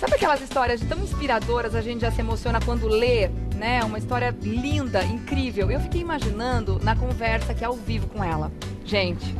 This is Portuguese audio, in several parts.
Sabe aquelas histórias tão inspiradoras, a gente já se emociona quando lê, né? Uma história linda, incrível. Eu fiquei imaginando na conversa aqui ao vivo com ela. Gente,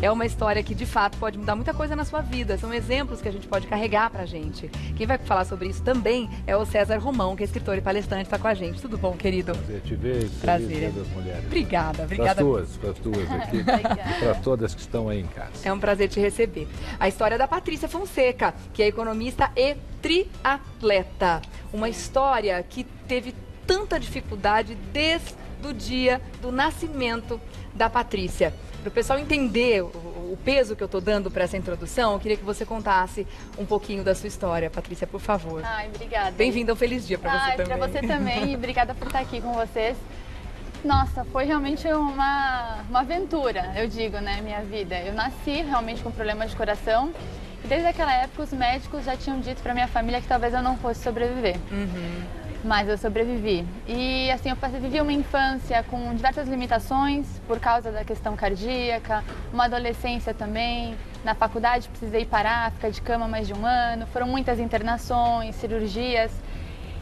é uma história que de fato pode mudar muita coisa na sua vida. São exemplos que a gente pode carregar pra gente. Quem vai falar sobre isso também é o César Romão, que é escritor e palestrante, está com a gente. Tudo bom, querido? Prazer te ver. Prazer. Das mulheres. Obrigada. Para as tuas aqui. E para todas que estão aí em casa. É um prazer te receber. A história da Patrícia Fonseca, que é economista e triatleta. Uma história que teve tanta dificuldade desde o dia do nascimento da Patrícia. Para o pessoal entender o peso que eu estou dando para essa introdução, eu queria que você contasse um pouquinho da sua história, Patrícia, por favor. Ai, obrigada. Bem-vinda, um feliz dia para você também. Para você também, e obrigada por estar aqui com vocês. Nossa, foi realmente uma aventura, eu digo, né, minha vida. Eu nasci realmente com problema de coração e desde aquela época os médicos já tinham dito para minha família que talvez eu não fosse sobreviver. Mas eu sobrevivi. E assim, eu vivi uma infância com diversas limitações por causa da questão cardíaca, uma adolescência também. Na faculdade precisei parar, ficar de cama mais de um ano. Foram muitas internações, cirurgias.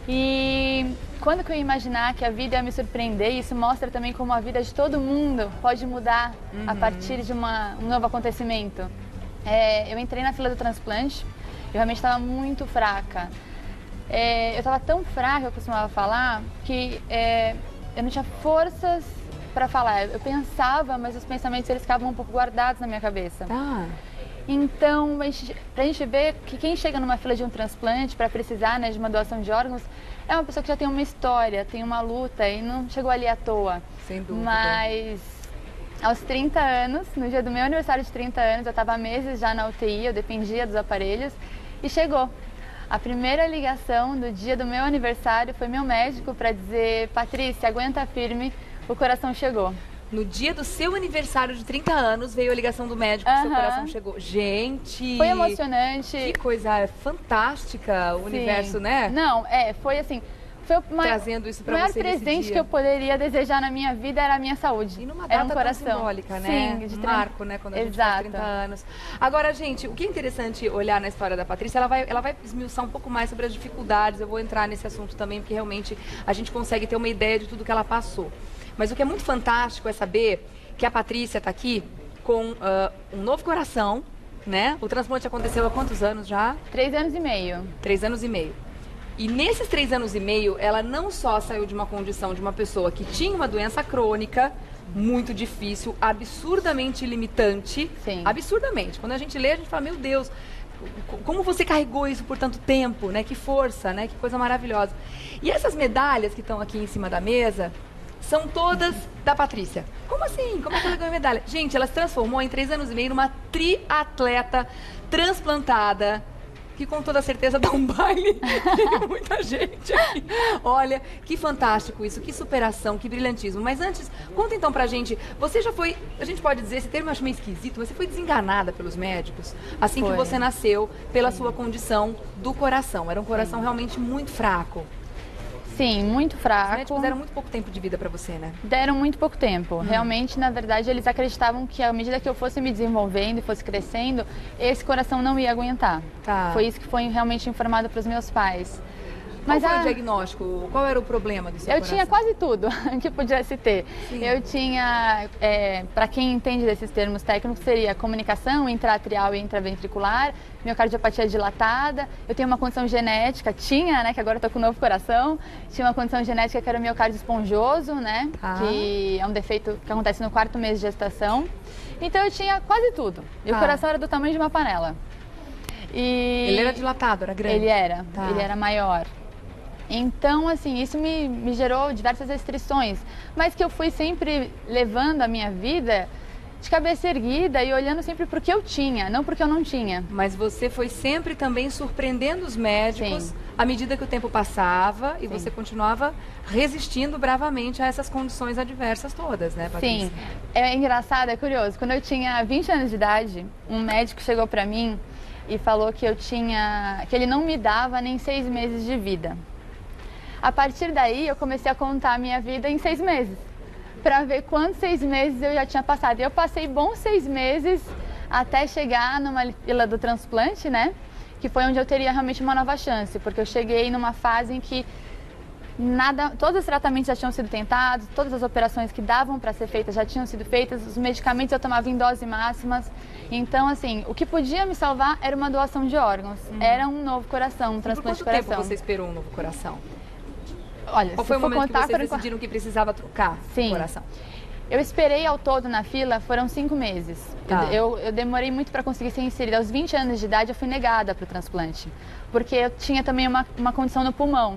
E quando que eu ia imaginar que a vida ia me surpreender? Isso mostra também como a vida de todo mundo pode mudar a partir de um novo acontecimento. Eu entrei na fila do transplante, eu realmente estava muito fraca. Eu estava tão fraca, eu costumava falar, que eu não tinha forças para falar. Eu pensava, mas os pensamentos eles ficavam um pouco guardados na minha cabeça. Então, para a gente ver que quem chega numa fila de um transplante para precisar, né, de uma doação de órgãos, é uma pessoa que já tem uma história, tem uma luta e não chegou ali à toa. Sem dúvida. Mas aos 30 anos, no dia do meu aniversário de 30 anos, eu estava há meses já na UTI, eu dependia dos aparelhos e chegou. A primeira ligação do dia do meu aniversário foi meu médico para dizer: Patrícia, aguenta firme, o coração chegou. No dia do seu aniversário de 30 anos veio a ligação do médico, seu coração chegou. Gente! Foi emocionante. Que coisa fantástica o universo, né? Não, foi assim, foi trazendo isso para você. O maior presente que eu poderia desejar na minha vida era a minha saúde. E numa era data tão simbólica, né? Sim, de marco, né? Quando a gente faz 30 anos. Agora, gente, o que é interessante olhar na história da Patrícia, ela vai esmiuçar um pouco mais sobre as dificuldades. Eu vou entrar nesse assunto também, porque realmente a gente consegue ter uma ideia de tudo que ela passou. Mas o que é muito fantástico é saber que a Patrícia está aqui com um novo coração, né? O transplante aconteceu há quantos anos já? 3 anos e meio. 3 anos e meio. E nesses 3 anos e meio, ela não só saiu de uma condição de uma pessoa que tinha uma doença crônica, muito difícil, absurdamente limitante. Sim. Absurdamente. Quando a gente lê, a gente fala, meu Deus, como você carregou isso por tanto tempo, né? Que força, né? Que coisa maravilhosa. E essas medalhas que estão aqui em cima da mesa são todas da Patrícia. Como assim? Como é que ela ganhou medalha? Gente, ela se transformou em 3 anos e meio numa triatleta transplantada, que com toda certeza dá um baile de muita gente aqui. Olha, que fantástico isso, que superação, que brilhantismo. Mas antes, conta então pra gente, você já foi, a gente pode dizer, esse termo eu acho meio esquisito, mas você foi desenganada pelos médicos assim que você nasceu, pela sua condição do coração. Era um coração realmente muito fraco. Sim, muito fraco. Os médicos deram muito pouco tempo de vida para você, né? Deram muito pouco tempo. Realmente, na verdade, eles acreditavam que à medida que eu fosse me desenvolvendo e fosse crescendo, esse coração não ia aguentar. Foi isso que foi realmente informado para os meus pais. Mas qual foi o diagnóstico? Qual era o problema do seu coração? Eu tinha quase tudo que pudesse ter. Sim. Eu tinha, para quem entende desses termos técnicos, seria comunicação intra-atrial e intraventricular, miocardiopatia dilatada. Eu tenho uma condição genética, né, que agora eu tô com um novo coração. Tinha uma condição genética que era o miocárdio esponjoso, né, que é um defeito que acontece no 4º mês de gestação. Então eu tinha quase tudo. E o coração era do tamanho de uma panela. Ele era dilatado, era grande? Ele era maior. Então, assim, isso me gerou diversas restrições, mas que eu fui sempre levando a minha vida de cabeça erguida e olhando sempre para o que eu tinha, não para o que eu não tinha. Mas você foi sempre também surpreendendo os médicos à medida que o tempo passava e você continuava resistindo bravamente a essas condições adversas todas, né, Patrícia? Sim, é engraçado, é curioso. Quando eu tinha 20 anos de idade, um médico chegou para mim e falou que ele não me dava nem 6 meses de vida. A partir daí, eu comecei a contar a minha vida em 6 meses, para ver quantos 6 meses eu já tinha passado. E eu passei bons 6 meses até chegar numa fila do transplante, né? que foi onde eu teria realmente uma nova chance, porque eu cheguei numa fase em que todos os tratamentos já tinham sido tentados, todas as operações que davam para ser feitas já tinham sido feitas, os medicamentos eu tomava em dose máximas. Então, assim, o que podia me salvar era uma doação de órgãos, era um novo coração, um transplante de coração. Por quanto tempo você esperou um novo coração? Olha, qual foi o momento que vocês decidiram que precisava trocar o coração? Eu esperei ao todo na fila, foram 5 meses. Tá. Eu demorei muito para conseguir ser inserida. Aos 20 anos de idade eu fui negada para o transplante, porque eu tinha também uma condição no pulmão.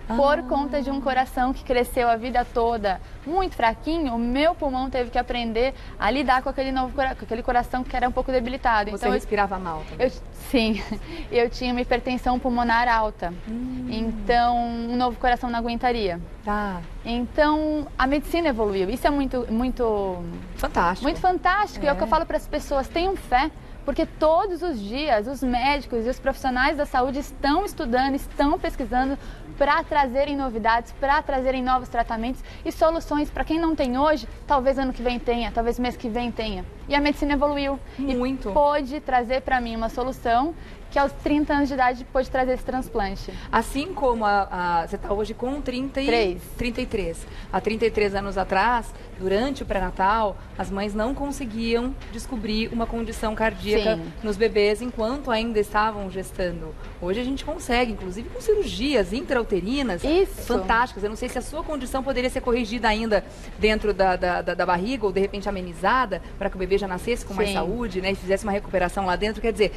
Por conta de um coração que cresceu a vida toda muito fraquinho, o meu pulmão teve que aprender a lidar com aquele coração que era um pouco debilitado. Você então, respirava mal também? Sim, eu tinha uma hipertensão pulmonar alta, então um novo coração não aguentaria. Tá. Então a medicina evoluiu, isso é muito fantástico. Muito fantástico, é o que eu falo para as pessoas, tenham fé. Porque todos os dias os médicos e os profissionais da saúde estão estudando, estão pesquisando para trazerem novidades, para trazerem novos tratamentos e soluções para quem não tem hoje, talvez ano que vem tenha, talvez mês que vem tenha. E a medicina evoluiu muito. E pôde trazer para mim uma solução que aos 30 anos de idade pôde trazer esse transplante. Assim como você está hoje com 33. Há 33 anos atrás, durante o pré-natal, as mães não conseguiam descobrir uma condição cardíaca nos bebês enquanto ainda estavam gestando. Hoje a gente consegue, inclusive com cirurgias intrauterinas fantásticas. Eu não sei se a sua condição poderia ser corrigida ainda dentro da barriga ou de repente amenizada para que o bebê já nascesse com mais saúde, né, e fizesse uma recuperação lá dentro. Quer dizer,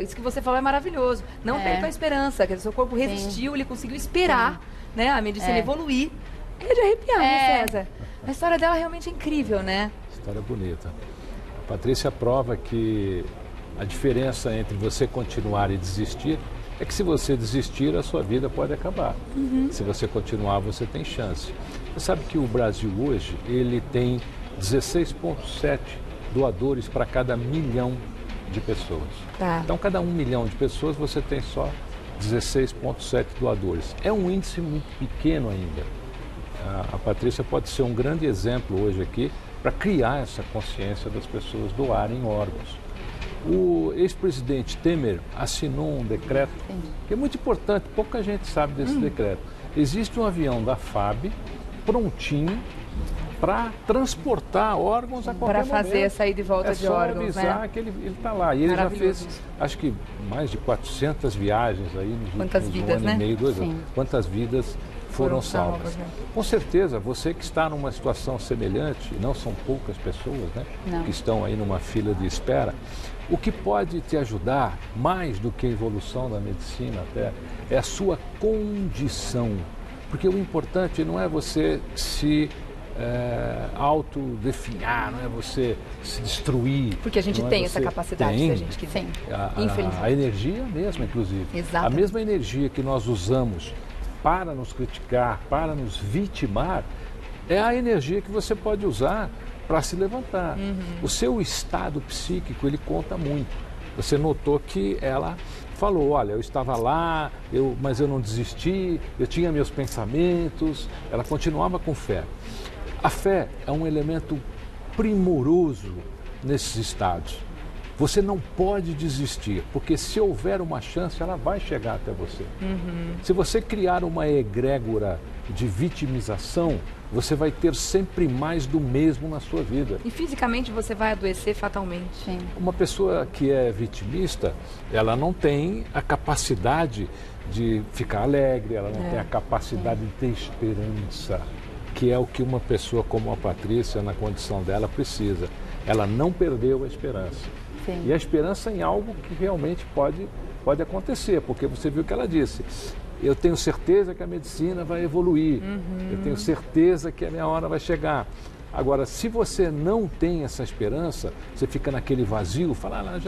isso que você falou é maravilhoso. Não perca a esperança, quer dizer, seu corpo resistiu, ele conseguiu esperar, né, a medicina evoluir. É de arrepiar, né, César? A história dela realmente é incrível, né? História bonita. A Patrícia prova que a diferença entre você continuar e desistir é que se você desistir, a sua vida pode acabar. Se você continuar, você tem chance. Você sabe que o Brasil hoje, ele tem 16,7 doadores para cada 1 milhão de pessoas. Tá. Então, cada 1 milhão de pessoas, você tem só 16,7 doadores. É um índice muito pequeno ainda. A Patrícia pode ser um grande exemplo hoje aqui para criar essa consciência das pessoas doarem órgãos. O ex-presidente Temer assinou um decreto que é muito importante, pouca gente sabe desse decreto. Existe um avião da FAB prontinho para transportar órgãos a qualquer momento. Para fazer a saída e volta de órgãos, né? É só avisar que ele está lá. E ele já fez, acho que, mais de 400 viagens aí nos últimos ano e meio, 2 anos. Quantas vidas foram salvas. Né? Com certeza, você que está numa situação semelhante, e não são poucas pessoas, né, que estão aí numa fila de espera, o que pode te ajudar, mais do que a evolução da medicina até, é a sua condição. Porque o importante não é você se autodefinhar, não é você se destruir. Porque a gente tem essa capacidade, se a gente quiser. Infelizmente. A energia é a mesma, inclusive. Exato. A mesma energia que nós usamos para nos criticar, para nos vitimar, é a energia que você pode usar para se levantar. O seu estado psíquico, ele conta muito. Você notou que ela falou, olha, eu estava lá, mas eu não desisti, eu tinha meus pensamentos, ela continuava com fé. A fé é um elemento primoroso nesses estados. Você não pode desistir, porque se houver uma chance, ela vai chegar até você. Se você criar uma egrégora de vitimização, você vai ter sempre mais do mesmo na sua vida. E fisicamente você vai adoecer fatalmente. Sim. Uma pessoa que é vitimista, ela não tem a capacidade de ficar alegre, ela não tem a capacidade de ter esperança, que é o que uma pessoa como a Patrícia, na condição dela, precisa. Ela não perdeu a esperança. Sim. E a esperança em algo que realmente pode acontecer, porque você viu o que ela disse. Eu tenho certeza que a medicina vai evoluir, eu tenho certeza que a minha hora vai chegar. Agora, se você não tem essa esperança, você fica naquele vazio, fala,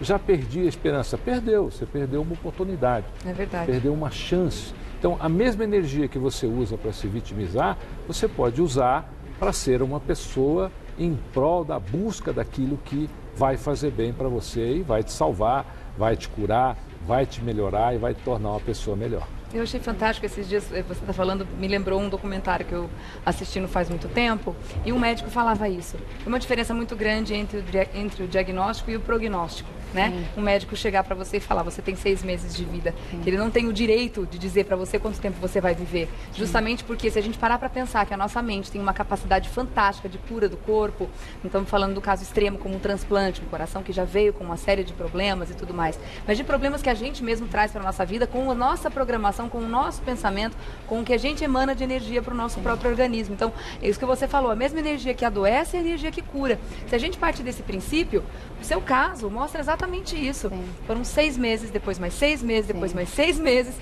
já perdi a esperança. Perdeu, você perdeu uma oportunidade. É verdade. Perdeu uma chance. Então, a mesma energia que você usa para se vitimizar, você pode usar para ser uma pessoa em prol da busca daquilo que vai fazer bem para você e vai te salvar, vai te curar, vai te melhorar e vai te tornar uma pessoa melhor. Eu achei fantástico esses dias, você está falando, me lembrou um documentário que eu assisti não faz muito tempo, e um médico falava isso. Tem uma diferença muito grande entre o diagnóstico e o prognóstico. né? Um médico chegar para você e falar, você tem 6 meses de vida. Ele não tem o direito de dizer para você quanto tempo você vai viver. Justamente porque se a gente parar para pensar que a nossa mente tem uma capacidade fantástica de cura do corpo, não estamos falando do caso extremo como um transplante, um coração que já veio com uma série de problemas e tudo mais, mas de problemas que a gente mesmo traz para a nossa vida com a nossa programação, com o nosso pensamento, com o que a gente emana de energia para o nosso próprio organismo. Então, é isso que você falou, a mesma energia que adoece é a energia que cura. Se a gente partir desse princípio, o seu caso mostra exatamente isso. Foram 6 meses, depois mais 6 meses, depois mais 6 meses,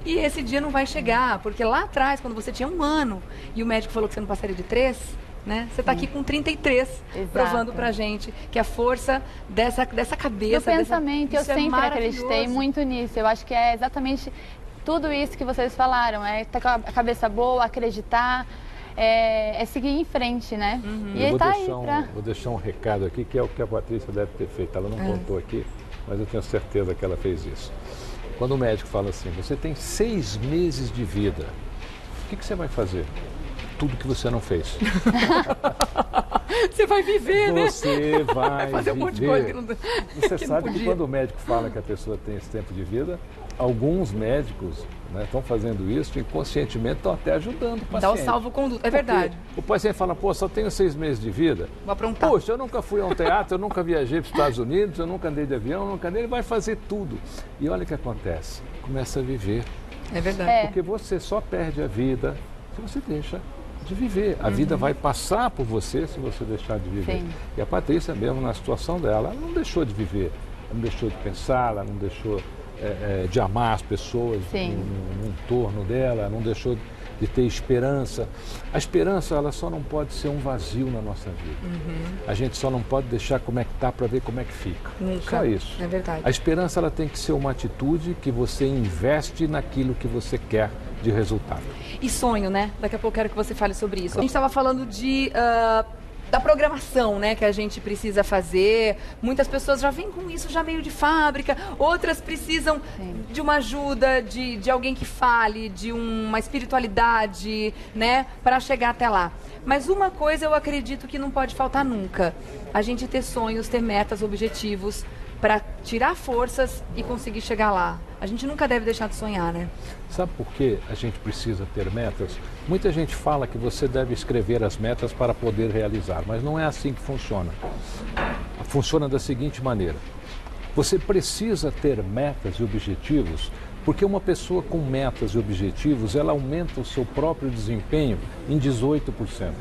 e esse dia não vai chegar, porque lá atrás, quando você tinha 1 ano, e o médico falou que você não passaria de 3, né? Você está aqui com 33, provando pra gente que a força dessa cabeça... Do pensamento, eu sempre acreditei muito nisso. Eu acho que é exatamente tudo isso que vocês falaram, é ter a cabeça boa, acreditar, é seguir em frente, né? E ele tá aí vou deixar um recado aqui, que é o que a Patrícia deve ter feito. Ela não contou aqui, mas eu tenho certeza que ela fez isso. Quando o médico fala assim, você tem 6 meses de vida, o que você vai fazer? Tudo que você não fez. Você vai viver, né? Você vai fazer um monte de coisa que não... Você sabe que quando o médico fala que a pessoa tem esse tempo de vida, alguns médicos estão fazendo isso inconscientemente, estão até ajudando o paciente. Dá o salvo-conduto, é verdade. O paciente fala, pô, só tenho 6 meses de vida. Vou aprontar. Poxa, eu nunca fui a um teatro, eu nunca viajei para os Estados Unidos, eu nunca andei de avião, nunca andei, ele vai fazer tudo. E olha o que acontece, começa a viver. É verdade. Porque você só perde a vida se você deixa de viver. A vida vai passar por você se você deixar de viver. E a Patrícia mesmo, na situação dela, ela não deixou de viver, ela não deixou de pensar, ela não deixou de amar as pessoas no entorno dela, não deixou de ter esperança. A esperança, ela só não pode ser um vazio na nossa vida. A gente só não pode deixar como é que tá para ver como é que fica. Nunca. Só isso. É verdade. A esperança, ela tem que ser uma atitude que você investe naquilo que você quer de resultado. E sonho, né? Daqui a pouco eu quero que você fale sobre isso. A gente estava falando da programação, né, que a gente precisa fazer. Muitas pessoas já vêm com isso já meio de fábrica, outras precisam de uma ajuda, de alguém que fale, de uma espiritualidade, né, para chegar até lá. Mas uma coisa eu acredito que não pode faltar nunca: a gente ter sonhos, ter metas, objetivos, para tirar forças e conseguir chegar lá. A gente nunca deve deixar de sonhar, né? Sabe por que a gente precisa ter metas? Muita gente fala que você deve escrever as metas para poder realizar, mas não é assim que funciona. Funciona da seguinte maneira: você precisa ter metas e objetivos, porque uma pessoa com metas e objetivos, ela aumenta o seu próprio desempenho em 18%.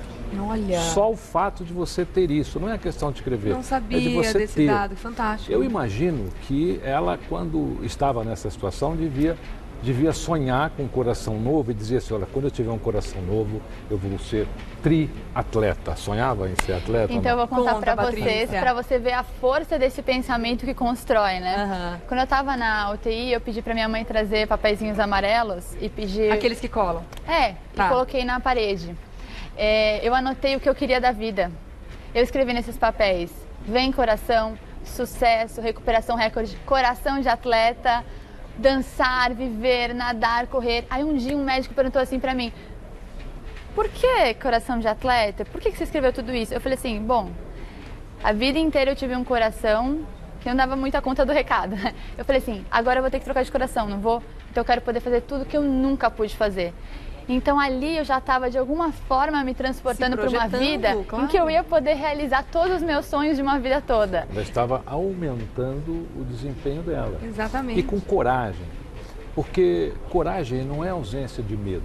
Olha. Só o fato de você ter isso, não é questão de escrever. Não sabia é de você desse ter. dado, fantástico. Eu imagino que ela, quando estava nessa situação, devia sonhar com um coração novo e dizer assim, olha, quando eu tiver um coração novo, eu vou ser triatleta. Sonhava em ser atleta? Então eu vou contar para vocês, para você ver a força desse pensamento que constrói, né? Quando eu estava na UTI, eu pedi para minha mãe trazer papeizinhos amarelos e pedi... Aqueles que colam? E coloquei na parede. Eu anotei o que eu queria da vida. Eu escrevi nesses papéis: vem coração, sucesso, recuperação recorde, coração de atleta, dançar, viver, nadar, correr. Aí um dia um médico perguntou assim pra mim: por que coração de atleta? Por que você escreveu tudo isso? Eu falei assim, bom, a vida inteira eu tive um coração que não dava muita conta do recado. Eu falei assim, agora eu vou ter que trocar de coração, não vou? Então eu quero poder fazer tudo que eu nunca pude fazer. Então ali eu já estava de alguma forma me transportando para uma vida em que eu ia poder realizar todos os meus sonhos de uma vida toda. Ela estava aumentando o desempenho dela. Exatamente. E com coragem, porque coragem não é ausência de medo.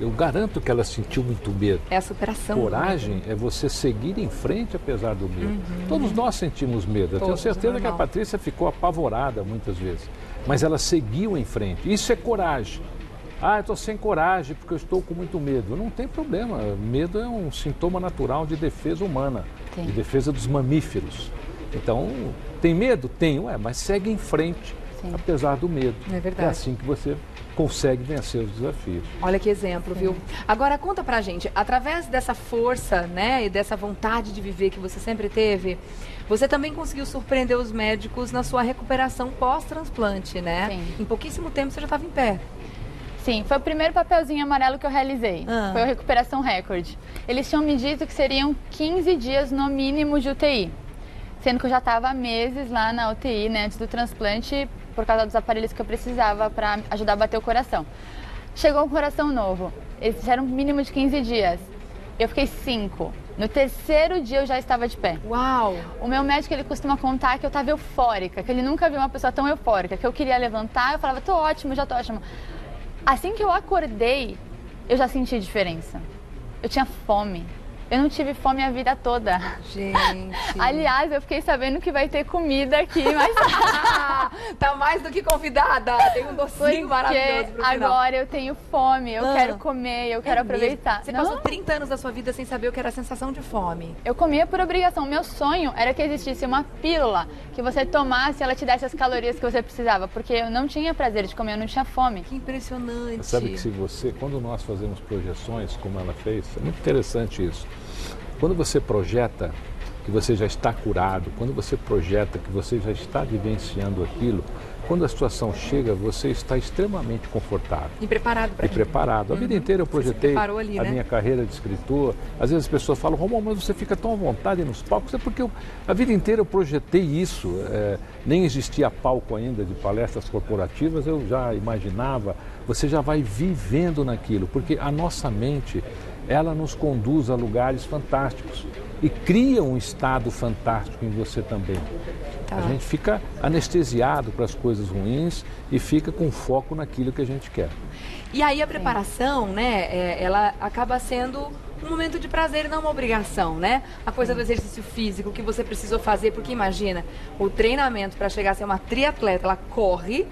Eu garanto que ela sentiu muito medo. É a superação. Coragem é você seguir em frente apesar do medo. Todos nós sentimos medo. Eu tenho certeza que a Patrícia ficou apavorada muitas vezes. Mas ela seguiu em frente. Isso é coragem. Ah, eu estou sem coragem porque eu estou com muito medo. Não tem problema. Medo é um sintoma natural de defesa humana, de defesa dos mamíferos. Então, tem medo? Tem, mas segue em frente, apesar do medo. É verdade. É assim que você consegue vencer os desafios. Olha que exemplo, viu? Agora, conta pra gente, através dessa força, né, e dessa vontade de viver que você sempre teve, você também conseguiu surpreender os médicos na sua recuperação pós-transplante, né? Em pouquíssimo tempo você já estava em pé. Sim, foi o primeiro papelzinho amarelo que eu realizei. Foi a recuperação recorde. Eles tinham me dito que seriam 15 dias no mínimo de UTI. sendo que eu já estava há meses lá na UTI, né, antes do transplante, por causa dos aparelhos que eu precisava para ajudar a bater o coração. Chegou um coração novo, eles disseram um mínimo de 15 dias. Eu fiquei 5. No 3º dia eu já estava de pé. Uau! O meu médico, ele costuma contar que eu estava eufórica, que ele nunca viu uma pessoa tão eufórica, que eu queria levantar, eu falava, tô ótimo, já tô ótima. Assim que eu acordei, eu já senti diferença. Eu tinha fome. Eu não tive fome a vida toda. Gente. Aliás, eu fiquei sabendo que vai ter comida aqui, mas... Tá mais do que convidada. Tem um docinho maravilhoso pro final. Agora eu tenho fome, eu quero comer, eu quero aproveitar. Você passou 30 anos da sua vida sem saber o que era a sensação de fome. Eu comia por obrigação. Meu sonho era que existisse uma pílula que você tomasse e ela te desse as calorias que você precisava, porque eu não tinha prazer de comer, eu não tinha fome. Que impressionante. Sabe que se você, quando nós fazemos projeções, como ela fez, é muito interessante isso. Quando você projeta que você já está curado, quando você projeta que você já está vivenciando aquilo, quando a situação chega, você está extremamente confortável. E preparado para aquilo. Preparado. A vida inteira eu projetei ali, a né? minha carreira de escritor. Às vezes as pessoas falam, Romão, mas você fica tão à vontade nos palcos. É porque a vida inteira eu projetei isso. Nem existia palco ainda de palestras corporativas, eu já imaginava. Você já vai vivendo naquilo, porque a nossa mente, ela nos conduz a lugares fantásticos e cria um estado fantástico em você também. Tá. A gente fica anestesiado para as coisas ruins e fica com foco naquilo que a gente quer. E aí a preparação, né, ela acaba sendo um momento de prazer e não uma obrigação, né? A coisa do exercício físico que você precisou fazer, porque imagina, o treinamento para chegar a ser uma triatleta, ela corre,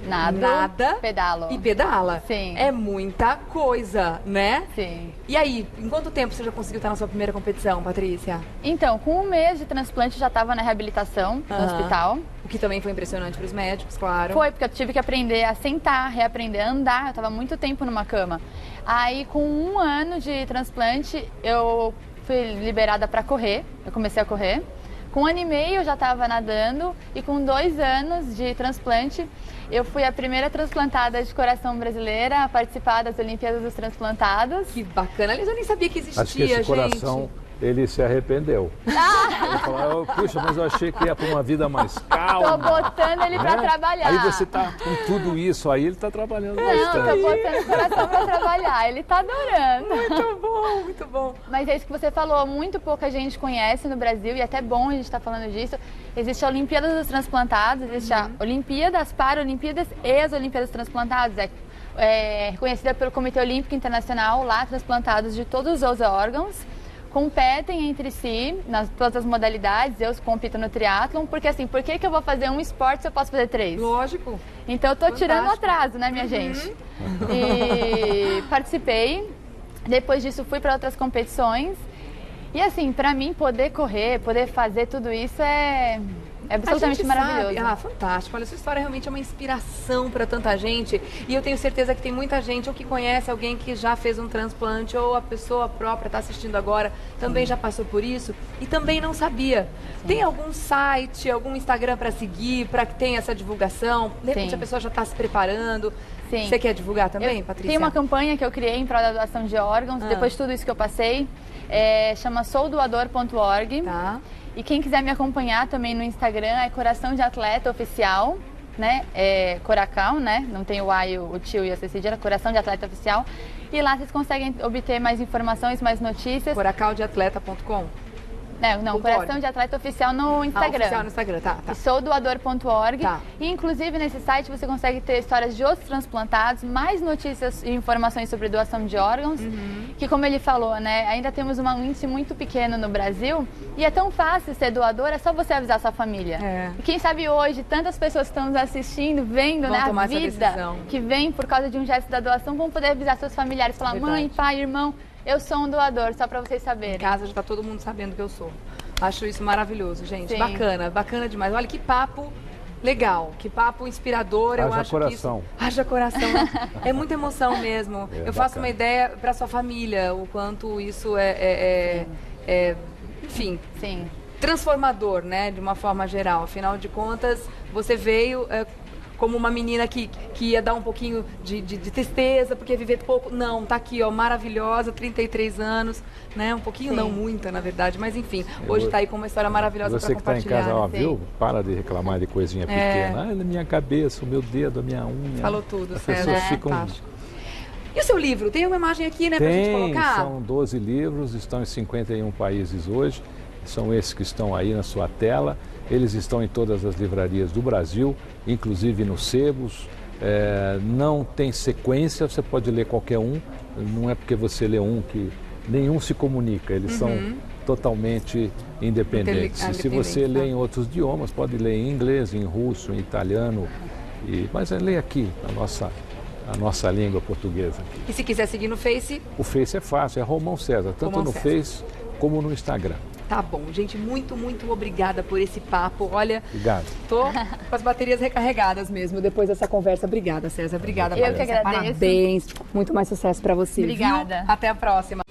nada pedalo. E pedala. Sim. É muita coisa, né? Sim. E aí, em quanto tempo você já conseguiu estar na sua primeira competição, Patrícia? Então, com 1 mês de transplante, já estava na reabilitação no hospital. O que também foi impressionante para os médicos, claro. Foi, porque eu tive que aprender a sentar, reaprender a andar. Eu estava muito tempo numa cama. Aí, com 1 ano de transplante, eu fui liberada para correr. Eu comecei a correr. Com 1 ano e meio eu já estava nadando e com 2 anos de transplante eu fui a primeira transplantada de coração brasileira a participar das Olimpíadas dos Transplantados. Que bacana, aliás, eu nem sabia que existia, acho que esse coração, ele se arrependeu. Ele falou, puxa, mas eu achei que ia para uma vida mais calma. Tô botando ele para trabalhar. Aí você tá com tudo isso, aí ele tá trabalhando bastante. Não, tô botando o coração para trabalhar, ele tá adorando. Muito bom, muito bom. Mas é isso que você falou, muito pouca gente conhece no Brasil e é até bom a gente estar falando disso. Existe a Olimpíada dos Transplantados, existe a Olimpíada, as Paralimpíadas e as Olimpíadas dos Transplantados. É reconhecida pelo Comitê Olímpico Internacional, lá transplantados de todos os órgãos competem entre si, nas todas as modalidades. Eu compito no triatlon, porque assim, por que eu vou fazer um esporte se eu posso fazer 3? Lógico. Então eu tô tirando atraso, né, minha gente? E participei, depois disso fui para outras competições. E assim, para mim, poder correr, poder fazer tudo isso é absolutamente maravilhoso. Ah, fantástico. Olha, sua história realmente é uma inspiração para tanta gente. E eu tenho certeza que tem muita gente ou que conhece alguém que já fez um transplante ou a pessoa própria está assistindo agora, também já passou por isso e também não sabia. Tem algum site, algum Instagram para seguir, para que tenha essa divulgação? De repente a pessoa já está se preparando. Sim. Você quer divulgar também, Patrícia? Tem uma campanha que eu criei em prol da doação de órgãos, depois de tudo isso que eu passei. Chama soudoador.org. Tá. E quem quiser me acompanhar também no Instagram é Coração de Atleta Oficial, né? Coracal, né? Não tem o A, o tio e a cedilha, Coração de Atleta Oficial. E lá vocês conseguem obter mais informações, mais notícias. Coracaldeatleta.com. Não, Coração de Atleta Oficial no Instagram. Oficial no Instagram, tá. Soudoador.org. Tá. E inclusive nesse site você consegue ter histórias de outros transplantados, mais notícias e informações sobre doação de órgãos, que como ele falou, né, ainda temos um índice muito pequeno no Brasil e é tão fácil ser doador, é só você avisar sua família. E quem sabe hoje, tantas pessoas que estão nos assistindo, vendo, né, a vida que vem por causa de um gesto da doação, vão poder avisar seus familiares, falar, mãe, pai, irmão, eu sou um doador, só para vocês saberem. Em casa já está todo mundo sabendo que eu sou. Acho isso maravilhoso, gente. Sim. Bacana, bacana demais. Olha que papo legal, que papo inspirador. Eu acho coração. Que isso... Haja coração. É muita emoção mesmo. Eu faço uma ideia para sua família, o quanto isso enfim, sim, transformador, né, de uma forma geral. Afinal de contas, você veio como uma menina que ia dar um pouquinho de tristeza, porque ia viver pouco. Não, tá aqui, ó, maravilhosa, 33 anos, né? Um pouquinho, Sim. não muita, na verdade, mas enfim, hoje tá aí com uma história maravilhosa para compartilhar. Você que está em casa, ó, né? viu? Para de reclamar de coisinha pequena. Ah, na minha cabeça, o meu dedo, a minha unha. Falou tudo, As César. pessoas ficam... Fantástico. E o seu livro? Tem uma imagem aqui, né, pra gente colocar? São 12 livros, estão em 51 países hoje. São esses que estão aí na sua tela. Eles estão em todas as livrarias do Brasil, inclusive nos sebos. Não tem sequência, você pode ler qualquer um. Não é porque você lê um que nenhum se comunica. Eles são totalmente independentes. E se você lê em outros idiomas, pode ler em inglês, em russo, em italiano. Mas lê aqui, a nossa língua portuguesa. E se quiser seguir no Face? O Face é fácil, é Romão César, tanto Romão no César. Face como no Instagram. Tá bom, gente, muito, muito obrigada por esse papo. Olha, Obrigado. tô com as baterias recarregadas mesmo depois dessa conversa. Obrigada, César. Obrigada, Eu que Patrícia. agradeço. Parabéns. Muito mais sucesso para você. Obrigada. Viu? Até a próxima.